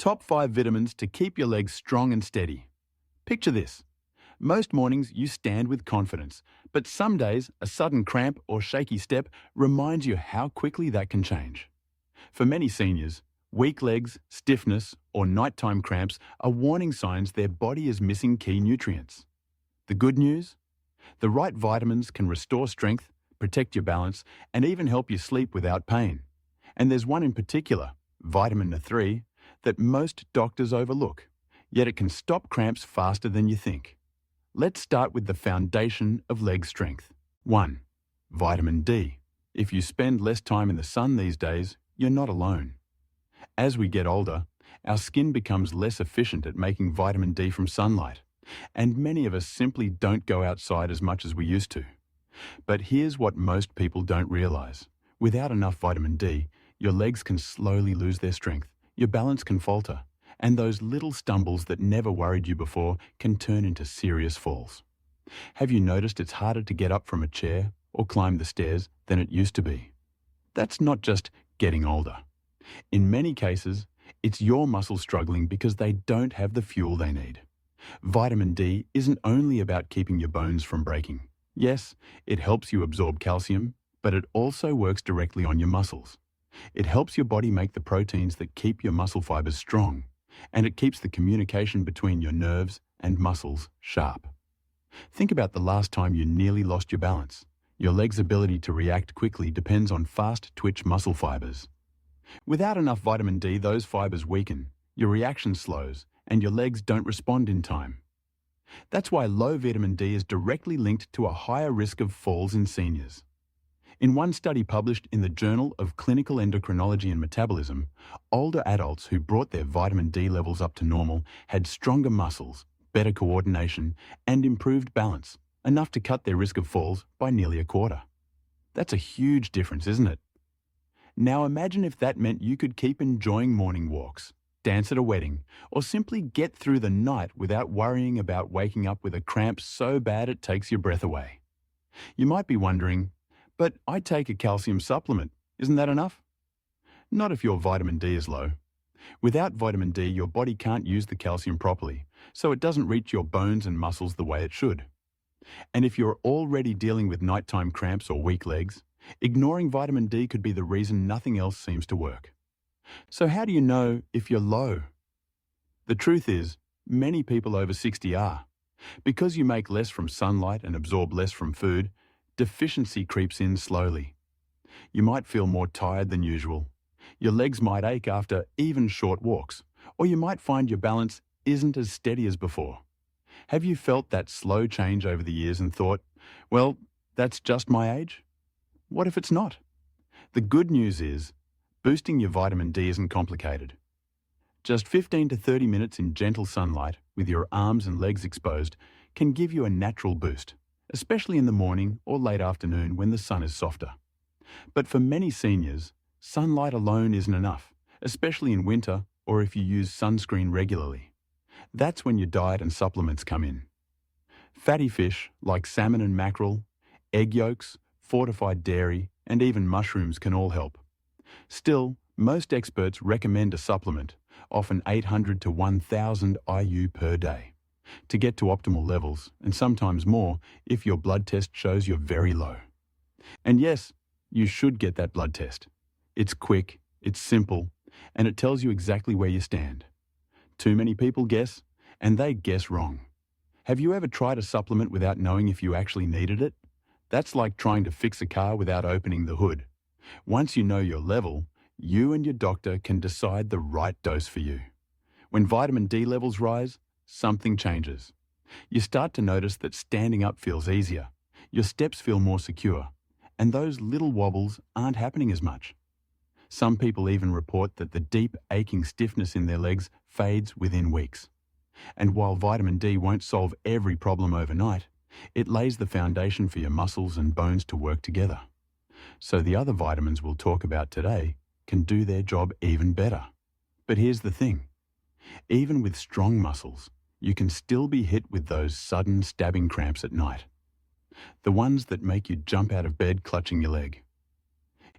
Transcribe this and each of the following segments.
Top 5 vitamins to keep your legs strong and steady. Picture this. Most mornings you stand with confidence, but some days a sudden cramp or shaky step reminds you how quickly that can change. For many seniors, weak legs, stiffness, or nighttime cramps are warning signs their body is missing key nutrients. The good news? The right vitamins can restore strength, protect your balance, and even help you sleep without pain. And there's one in particular, vitamin D3, that most doctors overlook, yet it can stop cramps faster than you think. Let's start with the foundation of leg strength. 1. Vitamin D. If you spend less time in the sun these days, you're not alone. As we get older, our skin becomes less efficient at making vitamin D from sunlight, and many of us simply don't go outside as much as we used to. But here's what most people don't realize. Without enough vitamin D, your legs can slowly lose their strength, your balance can falter, and those little stumbles that never worried you before can turn into serious falls. Have you noticed it's harder to get up from a chair or climb the stairs than it used to be? That's not just getting older. In many cases, it's your muscles struggling because they don't have the fuel they need. Vitamin D isn't only about keeping your bones from breaking. Yes, it helps you absorb calcium, but it also works directly on your muscles. It helps your body make the proteins that keep your muscle fibers strong, and it keeps the communication between your nerves and muscles sharp. Think about the last time you nearly lost your balance. Your leg's ability to react quickly depends on fast-twitch muscle fibers. Without enough vitamin D, those fibers weaken, your reaction slows, and your legs don't respond in time. That's why low vitamin D is directly linked to a higher risk of falls in seniors. In one study published in the Journal of Clinical Endocrinology and Metabolism, older adults who brought their vitamin D levels up to normal had stronger muscles, better coordination, and improved balance, enough to cut their risk of falls by nearly a quarter. That's a huge difference, isn't it? Now imagine if that meant you could keep enjoying morning walks, dance at a wedding, or simply get through the night without worrying about waking up with a cramp so bad it takes your breath away. You might be wondering, but I take a calcium supplement, isn't that enough? Not if your vitamin D is low. Without vitamin D, your body can't use the calcium properly, so it doesn't reach your bones and muscles the way it should. And if you're already dealing with nighttime cramps or weak legs, ignoring vitamin D could be the reason nothing else seems to work. So how do you know if you're low? The truth is, many people over 60 are. Because you make less from sunlight and absorb less from food, deficiency creeps in slowly. You might feel more tired than usual. Your legs might ache after even short walks, or you might find your balance isn't as steady as before. Have you felt that slow change over the years and thought, well, that's just my age? What if it's not? The good news is, boosting your vitamin D isn't complicated. Just 15 to 30 minutes in gentle sunlight with your arms and legs exposed can give you a natural boost, especially in the morning or late afternoon when the sun is softer. But for many seniors, sunlight alone isn't enough, especially in winter or if you use sunscreen regularly. That's when your diet and supplements come in. Fatty fish like salmon and mackerel, egg yolks, fortified dairy, and even mushrooms can all help. Still, most experts recommend a supplement, often 800 to 1,000 IU per day, to get to optimal levels, and sometimes more if your blood test shows you're very low. And yes, you should get that blood test. It's quick, it's simple, and it tells you exactly where you stand. Too many people guess, and they guess wrong. Have you ever tried a supplement without knowing if you actually needed it? That's like trying to fix a car without opening the hood. Once you know your level, you and your doctor can decide the right dose for you. When vitamin D levels rise, something changes. You start to notice that standing up feels easier, your steps feel more secure, and those little wobbles aren't happening as much. Some people even report that the deep, aching stiffness in their legs fades within weeks. And while vitamin D won't solve every problem overnight, it lays the foundation for your muscles and bones to work together. So the other vitamins we'll talk about today can do their job even better. But here's the thing. Even with strong muscles, you can still be hit with those sudden stabbing cramps at night. The ones that make you jump out of bed clutching your leg.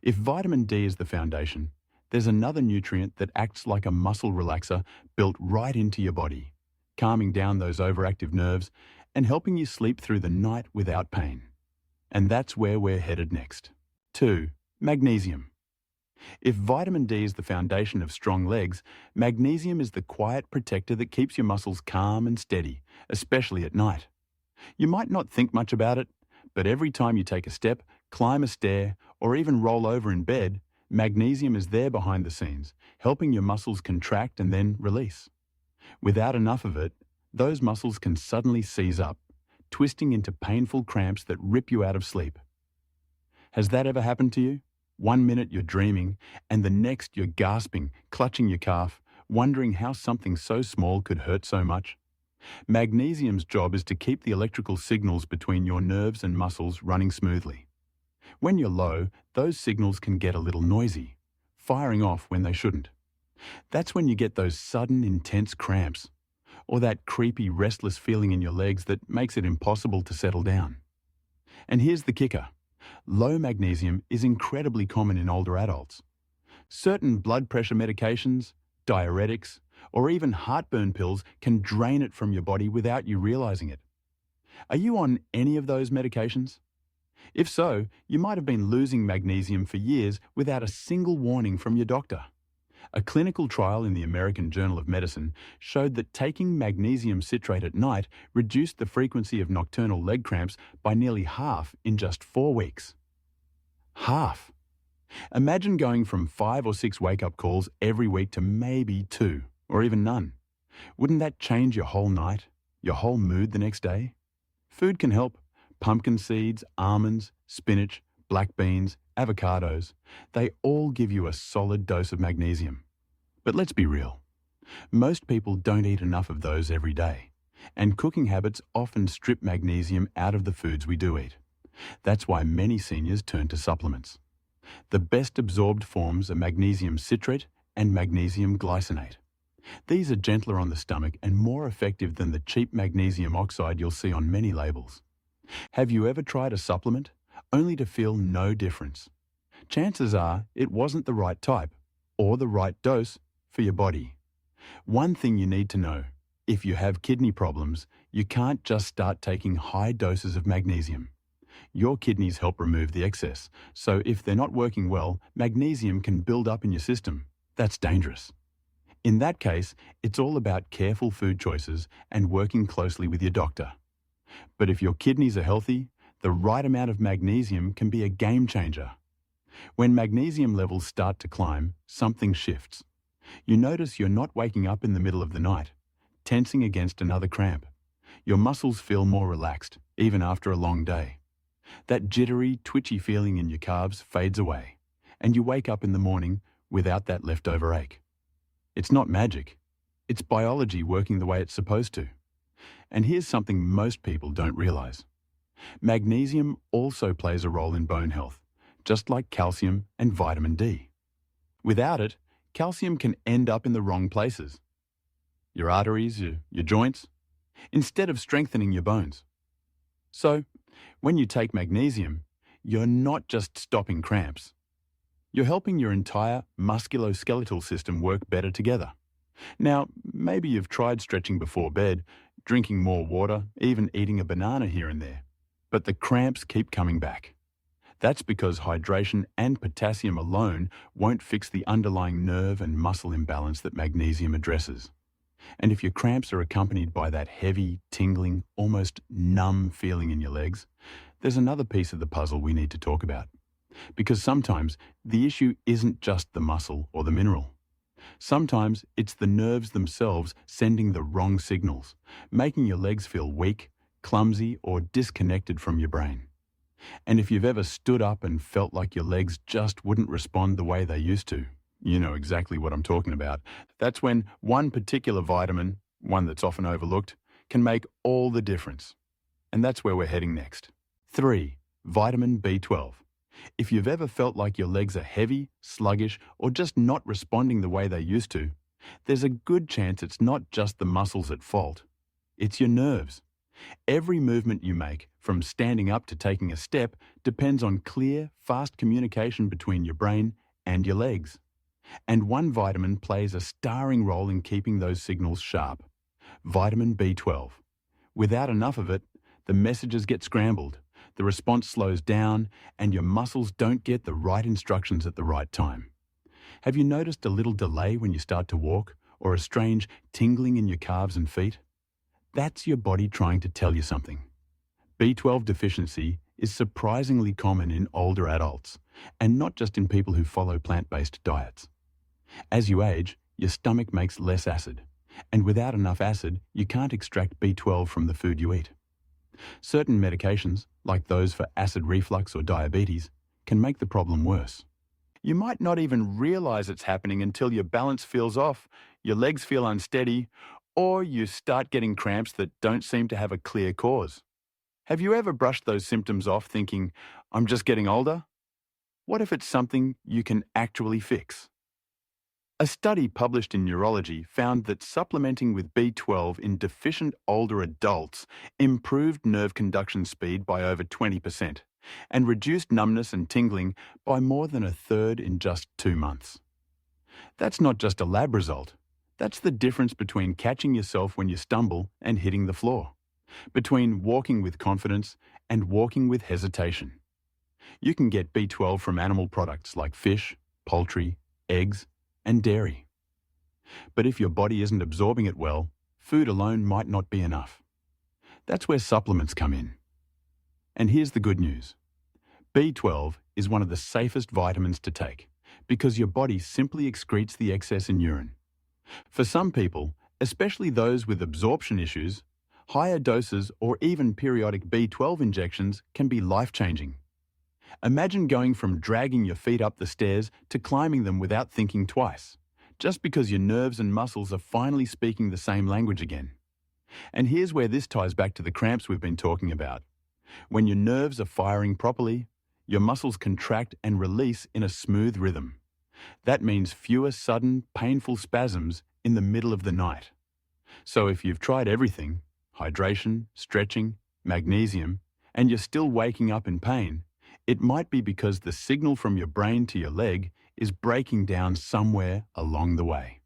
If vitamin D is the foundation, There's another nutrient that acts like a muscle relaxer built right into your body, calming down those overactive nerves and helping you sleep through the night without pain. And that's where we're headed next. 2. Magnesium. If vitamin D is the foundation of strong legs, magnesium is the quiet protector that keeps your muscles calm and steady, especially at night. You might not think much about it, but every time you take a step, climb a stair, or even roll over in bed, magnesium is there behind the scenes, helping your muscles contract and then release. Without enough of it, those muscles can suddenly seize up, twisting into painful cramps that rip you out of sleep. Has that ever happened to you? 1 minute you're dreaming, and the next you're gasping, clutching your calf, wondering how something so small could hurt so much? Magnesium's job is to keep the electrical signals between your nerves and muscles running smoothly. When you're low, those signals can get a little noisy, firing off when they shouldn't. That's when you get those sudden, intense cramps, or that creepy, restless feeling in your legs that makes it impossible to settle down. And here's the kicker. Low magnesium is incredibly common in older adults. Certain blood pressure medications, diuretics, or even heartburn pills can drain it from your body without you realizing it. Are you on any of those medications? If so, you might have been losing magnesium for years without a single warning from your doctor. A clinical trial in the American Journal of Medicine showed that taking magnesium citrate at night reduced the frequency of nocturnal leg cramps by nearly half in just 4 weeks. Half. Imagine going from 5 or 6 wake-up calls every week to maybe 2, or even none. Wouldn't that change your whole night, your whole mood the next day? Food can help. Pumpkin seeds, almonds, spinach, black beans, avocados, they all give you a solid dose of magnesium. But let's be real. Most people don't eat enough of those every day, and cooking habits often strip magnesium out of the foods we do eat. That's why many seniors turn to supplements. The best absorbed forms are magnesium citrate and magnesium glycinate. These are gentler on the stomach and more effective than the cheap magnesium oxide you'll see on many labels. Have you ever tried a supplement only to feel no difference? Chances are it wasn't the right type or the right dose for your body. One thing you need to know, if you have kidney problems, you can't just start taking high doses of magnesium. Your kidneys help remove the excess, so if they're not working well, magnesium can build up in your system. That's dangerous. In that case, it's all about careful food choices and working closely with your doctor. But if your kidneys are healthy, the right amount of magnesium can be a game changer. When magnesium levels start to climb, something shifts. You notice you're not waking up in the middle of the night, tensing against another cramp. Your muscles feel more relaxed, even after a long day. That jittery, twitchy feeling in your calves fades away, and you wake up in the morning without that leftover ache. It's not magic. It's biology working the way it's supposed to. And here's something most people don't realize. Magnesium also plays a role in bone health, just like calcium and vitamin D. Without it, calcium can end up in the wrong places. Your arteries, your joints, instead of strengthening your bones. So, when you take magnesium, you're not just stopping cramps. You're helping your entire musculoskeletal system work better together. Now, maybe you've tried stretching before bed, drinking more water, even eating a banana here and there. But the cramps keep coming back. That's because hydration and potassium alone won't fix the underlying nerve and muscle imbalance that magnesium addresses. And if your cramps are accompanied by that heavy, tingling, almost numb feeling in your legs, there's another piece of the puzzle we need to talk about. Because sometimes the issue isn't just the muscle or the mineral. Sometimes it's the nerves themselves sending the wrong signals, making your legs feel weak, clumsy, or disconnected from your brain. And if you've ever stood up and felt like your legs just wouldn't respond the way they used to, you know exactly what I'm talking about. That's when one particular vitamin, one that's often overlooked, can make all the difference. And that's where we're heading next. 3. Vitamin B12. If you've ever felt like your legs are heavy, sluggish, or just not responding the way they used to, there's a good chance it's not just the muscles at fault. It's your nerves. Every movement you make, from standing up to taking a step, depends on clear, fast communication between your brain and your legs. And one vitamin plays a starring role in keeping those signals sharp: vitamin B12. Without enough of it, the messages get scrambled, the response slows down, and your muscles don't get the right instructions at the right time. Have you noticed a little delay when you start to walk, or a strange tingling in your calves and feet? That's your body trying to tell you something. B12 deficiency is surprisingly common in older adults, and not just in people who follow plant-based diets. As you age, your stomach makes less acid, and without enough acid, you can't extract B12 from the food you eat. Certain medications, like those for acid reflux or diabetes, can make the problem worse. You might not even realize it's happening until your balance feels off, your legs feel unsteady, or you start getting cramps that don't seem to have a clear cause. Have you ever brushed those symptoms off thinking, "I'm just getting older"? What if it's something you can actually fix? A study published in Neurology found that supplementing with B12 in deficient older adults improved nerve conduction speed by over 20% and reduced numbness and tingling by more than a third in just 2 months. That's not just a lab result. That's the difference between catching yourself when you stumble and hitting the floor, between walking with confidence and walking with hesitation. You can get B12 from animal products like fish, poultry, eggs, and dairy. But if your body isn't absorbing it well, food alone might not be enough. That's where supplements come in. And here's the good news. B12 is one of the safest vitamins to take because your body simply excretes the excess in urine. For some people, especially those with absorption issues, higher doses or even periodic B12 injections can be life-changing. Imagine going from dragging your feet up the stairs to climbing them without thinking twice, just because your nerves and muscles are finally speaking the same language again. And here's where this ties back to the cramps we've been talking about. When your nerves are firing properly, your muscles contract and release in a smooth rhythm. That means fewer sudden, painful spasms in the middle of the night. So if you've tried everything, hydration, stretching, magnesium, and you're still waking up in pain, it might be because the signal from your brain to your leg is breaking down somewhere along the way.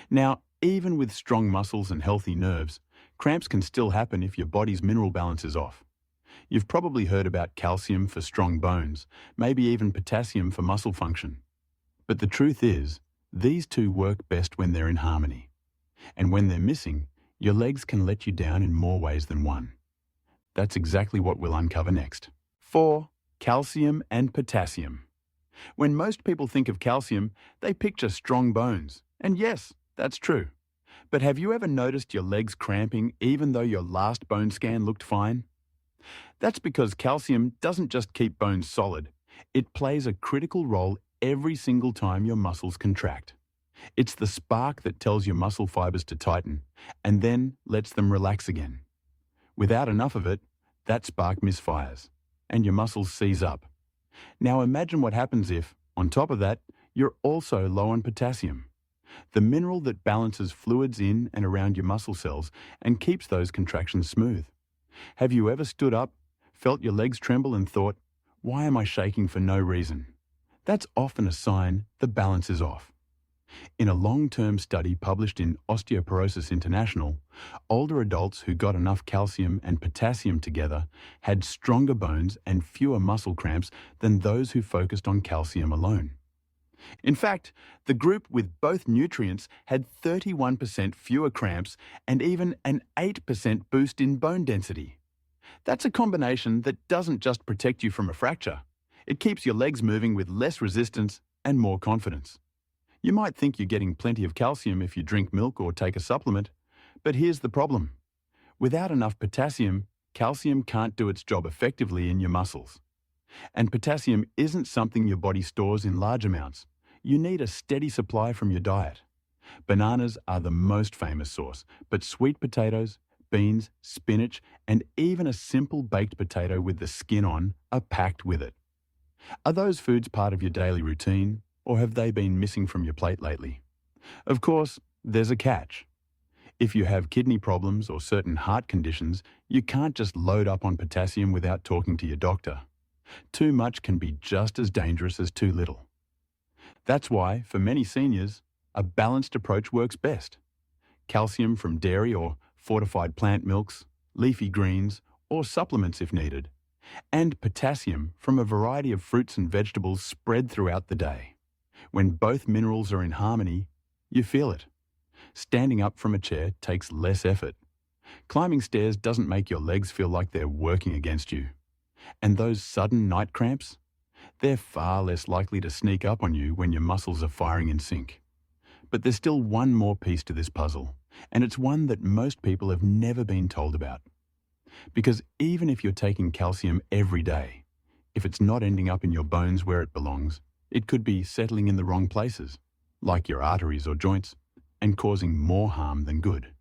Now, even with strong muscles and healthy nerves, cramps can still happen if your body's mineral balance is off. You've probably heard about calcium for strong bones, maybe even potassium for muscle function. But the truth is, these two work best when they're in harmony. And when they're missing, your legs can let you down in more ways than one. That's exactly what we'll uncover next. 4. Calcium and potassium. When most people think of calcium, they picture strong bones. And yes, that's true. But have you ever noticed your legs cramping even though your last bone scan looked fine? That's because calcium doesn't just keep bones solid. It plays a critical role every single time your muscles contract. It's the spark that tells your muscle fibers to tighten and then lets them relax again. Without enough of it, that spark misfires and your muscles seize up. Now imagine what happens if, on top of that, you're also low on potassium, the mineral that balances fluids in and around your muscle cells and keeps those contractions smooth. Have you ever stood up, felt your legs tremble and thought, "Why am I shaking for no reason?" That's often a sign the balance is off. In a long-term study published in Osteoporosis International, older adults who got enough calcium and potassium together had stronger bones and fewer muscle cramps than those who focused on calcium alone. In fact, the group with both nutrients had 31% fewer cramps and even an 8% boost in bone density. That's a combination that doesn't just protect you from a fracture. It keeps your legs moving with less resistance and more confidence. You might think you're getting plenty of calcium if you drink milk or take a supplement, but here's the problem. Without enough potassium, calcium can't do its job effectively in your muscles. And potassium isn't something your body stores in large amounts. You need a steady supply from your diet. Bananas are the most famous source, but sweet potatoes, beans, spinach, and even a simple baked potato with the skin on are packed with it. Are those foods part of your daily routine, or have they been missing from your plate lately? Of course, there's a catch. If you have kidney problems or certain heart conditions, you can't just load up on potassium without talking to your doctor. Too much can be just as dangerous as too little. That's why, for many seniors, a balanced approach works best. Calcium from dairy or fortified plant milks, leafy greens, or supplements if needed, and potassium from a variety of fruits and vegetables spread throughout the day. When both minerals are in harmony, you feel it. Standing up from a chair takes less effort. Climbing stairs doesn't make your legs feel like they're working against you. And those sudden night cramps? They're far less likely to sneak up on you when your muscles are firing in sync. But there's still one more piece to this puzzle, and it's one that most people have never been told about. Because even if you're taking calcium every day, if it's not ending up in your bones where it belongs, it could be settling in the wrong places, like your arteries or joints, and causing more harm than good.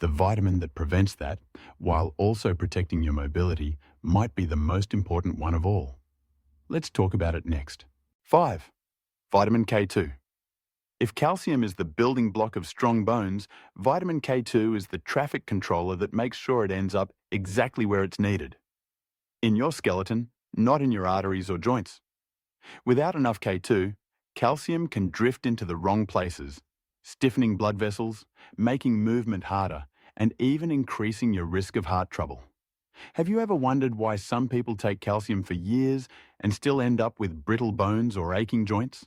The vitamin that prevents that, while also protecting your mobility, might be the most important one of all. Let's talk about it next. 5. Vitamin K2. If calcium is the building block of strong bones, vitamin K2 is the traffic controller that makes sure it ends up exactly where it's needed. In your skeleton, not in your arteries or joints. Without enough K2, calcium can drift into the wrong places, stiffening blood vessels, making movement harder, and even increasing your risk of heart trouble. Have you ever wondered why some people take calcium for years and still end up with brittle bones or aching joints?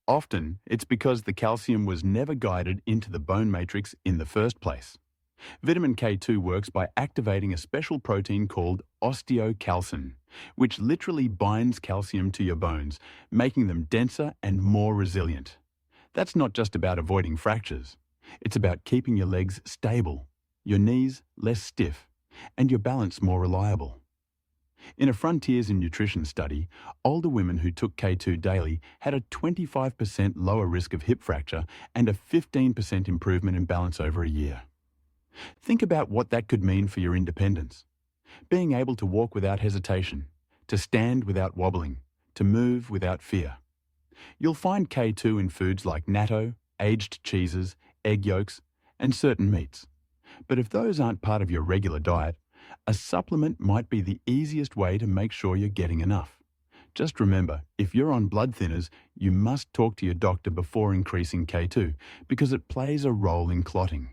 Often, it's because the calcium was never guided into the bone matrix in the first place. Vitamin K2 works by activating a special protein called osteocalcin, which literally binds calcium to your bones, making them denser and more resilient. That's not just about avoiding fractures. It's about keeping your legs stable, your knees less stiff, and your balance more reliable. In a Frontiers in Nutrition study, older women who took K2 daily had a 25% lower risk of hip fracture and a 15% improvement in balance over a year. Think about what that could mean for your independence. Being able to walk without hesitation, to stand without wobbling, to move without fear. You'll find K2 in foods like natto, aged cheeses, egg yolks, and certain meats. But if those aren't part of your regular diet, a supplement might be the easiest way to make sure you're getting enough. Just remember, if you're on blood thinners, you must talk to your doctor before increasing K2 because it plays a role in clotting.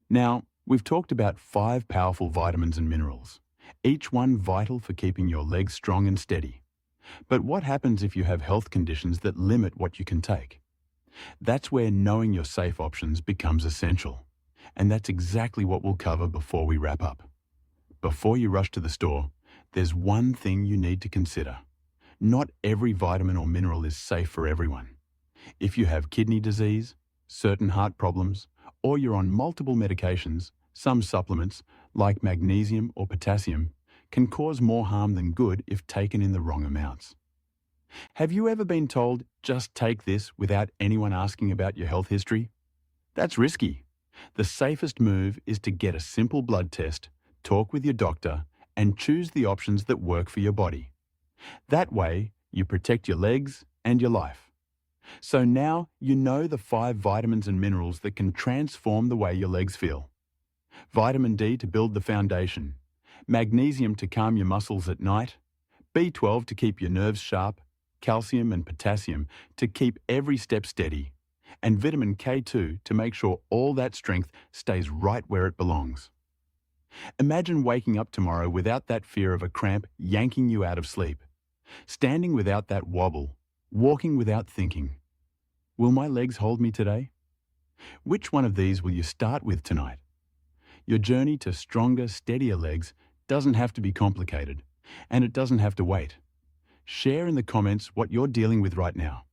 Now, we've talked about 5 powerful vitamins and minerals, each one vital for keeping your legs strong and steady. But what happens if you have health conditions that limit what you can take? That's where knowing your safe options becomes essential. And that's exactly what we'll cover before we wrap up. Before you rush to the store, there's one thing you need to consider. Not every vitamin or mineral is safe for everyone. If you have kidney disease, certain heart problems, or you're on multiple medications, some supplements, like magnesium or potassium, can cause more harm than good if taken in the wrong amounts. Have you ever been told, just take this without anyone asking about your health history? That's risky. The safest move is to get a simple blood test, talk with your doctor, and choose the options that work for your body. That way, you protect your legs and your life. So now you know the 5 vitamins and minerals that can transform the way your legs feel. Vitamin D to build the foundation, magnesium to calm your muscles at night, B12 to keep your nerves sharp, calcium and potassium to keep every step steady, and vitamin K2 to make sure all that strength stays right where it belongs. Imagine waking up tomorrow without that fear of a cramp yanking you out of sleep, standing without that wobble, walking without thinking, will my legs hold me today? Which one of these will you start with tonight? Your journey to stronger, steadier legs doesn't have to be complicated, and it doesn't have to wait. Share in the comments what you're dealing with right now.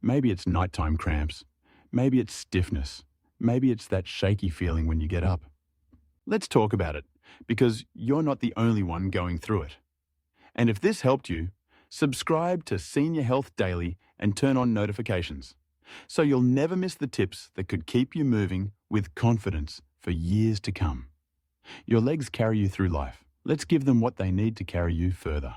Maybe it's nighttime cramps. Maybe it's stiffness. Maybe it's that shaky feeling when you get up. Let's talk about it, because you're not the only one going through it. And if this helped you, subscribe to Senior Health Daily and turn on notifications, so you'll never miss the tips that could keep you moving with confidence for years to come. Your legs carry you through life. Let's give them what they need to carry you further.